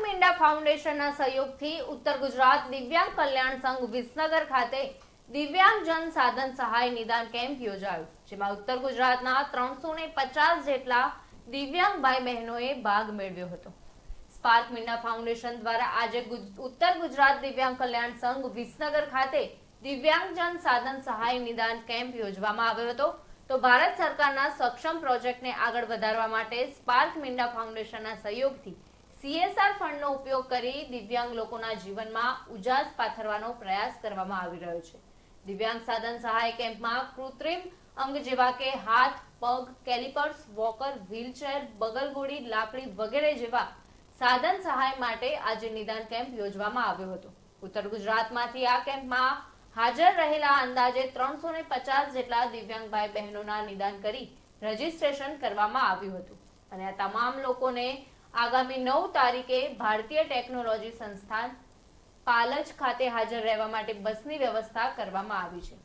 મીંડા ફાઉન્ડેશનના સહયોગથી ઉત્તર ગુજરાત દિવ્યાંગ કલ્યાણ સંઘ વિસનગર ખાતે દિવ્યાંગ જન સાધન સહાય નિદાન કેમ્પ યોજાયો, જેમાં ઉત્તર ગુજરાતના 350 જેટલા દિવ્યાંગ ભાઈ બહેનોએ ભાગ મેળવ્યો હતો। સ્પાર્ક મીંડા ફાઉન્ડેશન દ્વારા આજે ઉત્તર ગુજરાત દિવ્યાંગ કલ્યાણ સંઘ વિસનગર ખાતે દિવ્યાંગ જન સાધન સહાય નિદાન કેમ્પ યોજવામાં આવ્યો હતો। તો ભારત સરકારના સક્ષમ પ્રોજેક્ટને આગળ વધારવા માટે સ્પાર્ક મીંડા ફાઉન્ડેશનના સહયોગથી CSR ફંડનો ઉપયોગ કરી દિવ્યાંગ લોકોના જીવનમાં ઉજાસ પાથરવાનો પ્રયાસ કરવામાં આવી રહ્યો છે। દિવ્યાંગ સાધન સહાય કેમ્પમાં કૃત્રિમ અંગ જેવા કે હાથ, પગ, કેલિપર્સ, વોકર, વ્હીલચેર, બગલગોળી, લાકડી વગેરે જેવા સાધન સહાય માટે આજે નિદાન કેમ્પ યોજવામાં આવ્યો હતો। ઉત્તર ગુજરાતમાંથી આ કેમ્પમાં હાજર રહેલા અંદાજે 350 જેટલા દિવ્યાંગ ભાઈ બહેનોના નિદાન કરી રજીસ્ટ્રેશન કરવામાં આવ્યું હતું અને આ તમામ લોકોને આગામી 9 તારીખે ભારતીય ટેકનોલોજી સંસ્થાન પાલજ ખાતે હાજર રહેવા માટે બસની વ્યવસ્થા કરવામાં આવી છે,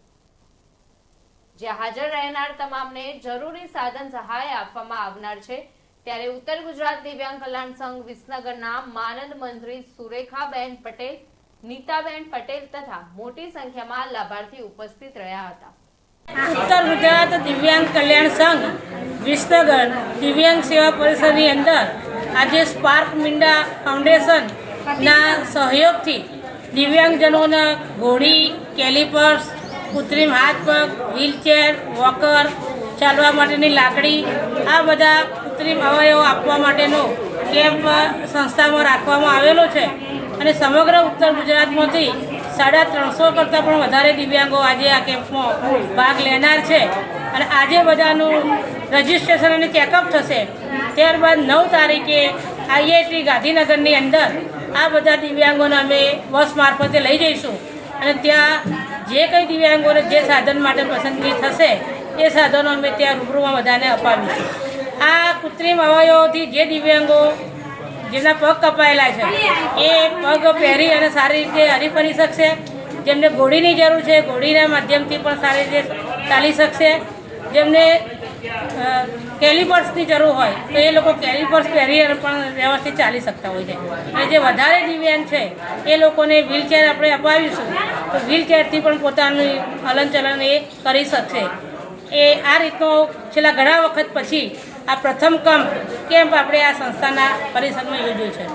જ્યાં હાજર રહેનાર તમામને જરૂરી સાધન સહાય આપવામાં આવનાર છે। ત્યારે ઉત્તર ગુજરાત દિવ્યાંગ કલ્યાણ સંઘ વિસનગરના માનદ મંત્રી સુરેખાબેન પટેલ, નીતાબેન પટેલ તથા મોટી સંખ્યામાં લાભાર્થી ઉપસ્થિત રહ્યા હતા। ઉત્તર ગુજરાત દિવ્યાંગ કલ્યાણ સંઘ વિસનગર દિવ્યાંગ સેવા પરિષદની અંદર આજે સ્પાર્ક મીંડા ફાઉન્ડેશનના સહયોગથી દિવ્યાંગજનોના ઘોડી, કેલિપર્સ, કૃત્રિમ હાથ પગ, વ્હીલચેર, વોકર, ચાલવા માટેની લાકડી, આ બધા કૃત્રિમ અવયવો આપવા માટેનો કેમ્પ સંસ્થામાં રાખવામાં આવેલો છે અને સમગ્ર ઉત્તર ગુજરાતમાંથી 350 કરતાં પણ વધારે દિવ્યાંગો આજે આ કેમ્પમાં ભાગ લેનાર છે અને આજે બધાનું રજિસ્ટ્રેશન અને ચેકઅપ થશે। ત્યારબાદ 9 તારીખે IIT ગાંધીનગરની અંદર આ બધા દિવ્યાંગોને અમે બસ મારફતે લઈ જઈશું અને ત્યાં જે કંઈ દિવ્યાંગોને જે સાધન માટે પસંદગી થશે એ સાધનો અમે ત્યાં રૂબરૂમાં બધાને અપાવીશું। આ કૃત્રિમ અવયવોથી જે દિવ્યાંગો જેમના પગ કપાયેલા છે એ પગ પહેરી અને સારી રીતે હરી ફરી શકશે। જેમને ઘોડીની જરૂર છે ઘોડીના માધ્યમથી પણ સારી રીતે ચાલી શકશે। જેમને કેલિપર્સની જરૂર હોય તો એ લોકો કેલિપર્સ પહેરી અને પણ વ્યવસ્થિત ચાલી શકતા હોય છે અને જે વધારે દિવ્યાંગ છે એ લોકોને વ્હીલચેર આપણે અપાવીશું તો વ્હીલચેરથી પણ પોતાનું હલનચલન એ કરી શકશે। એ આ રીતનો છેલ્લા ઘણા વખત પછી આ પ્રથમ કેમ્પ આપણે આ સંસ્થાના પરિષદમાં યોજ્યો છે।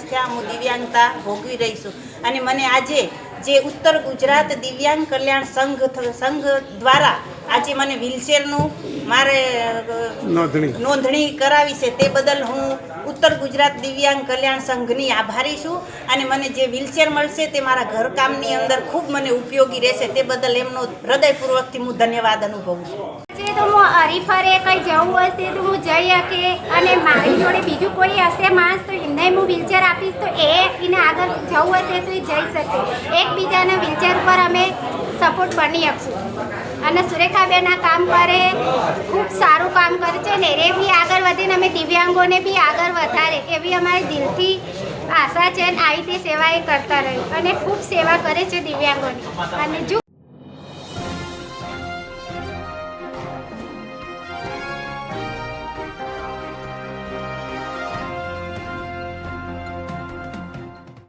ત્યાં હું દિવ્યાંગતા ભોગવી રહી છું અને મને આજે જે ઉત્તર ગુજરાત દિવ્યાંગ કલ્યાણ સંઘ દ્વારા આજે મને વ્હીલચેરનું મારે નોંધણી કરાવી છે તે બદલ હું ઉત્તર ગુજરાત દિવ્યાંગ કલ્યાણ સંઘની આભારી છું અને મને જે વ્હીલચેર મળશે તે મારા ઘરકામની અંદર ખૂબ મને ઉપયોગી રહેશે તે બદલ એમનો હૃદયપૂર્વકથી હું ધન્યવાદ અનુભવું છું। તો હું હરીફરે કંઈ જવું હશે તો હું જઈ શકે અને મારી જોડે બીજું કોઈ હશે માણસ તો એમને હું વ્હીલચેર આપીશ તો એને આગળ જવું હશે તો એ જઈ શકે। એકબીજાના વ્હીલચેર ઉપર અમે સપોર્ટ બની શકશું અને સુરેખાબેન આ કામ કરે ખૂબ સારું કામ કરે છે ને એ બી આગળ વધીને અમે દિવ્યાંગોને બી આગળ વધારે એવી અમારી દિલથી આશા છે અને આવી તે સેવા એ કરતા રહે અને ખૂબ સેવા કરે છે દિવ્યાંગોની અને જો